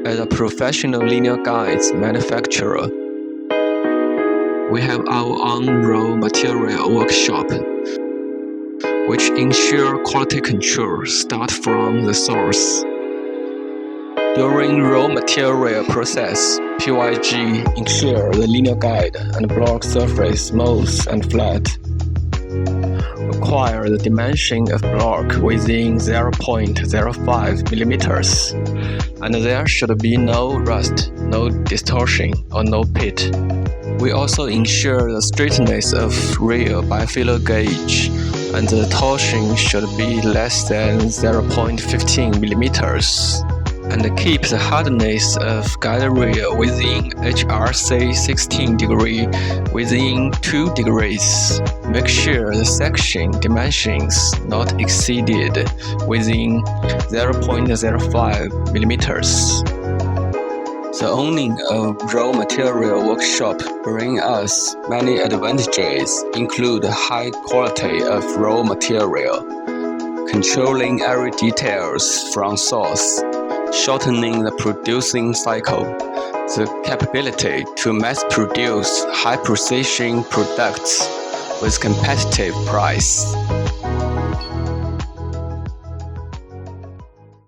As a professional linear guides manufacturer, we have our own raw material workshop, which ensure quality control start from the source. During raw material process, PYG ensure the linear guide and block surface smooth and flat. Require the dimension of block within 0.05 mm, and there should be no rust, no distortion, or no pit. We also ensure the straightness of rear bifilar gauge, and the torsion should be less than 0.15 mm. And keep the hardness of guide rail within HRC 16 degree within 2 degrees. Make sure the section dimensions not exceeded within 0.05 millimeters. The owning a raw material workshop brings us many advantages, include high quality of raw material, controlling every details from source, shortening the producing cycle, the capability to mass-produce high-precision products with competitive price.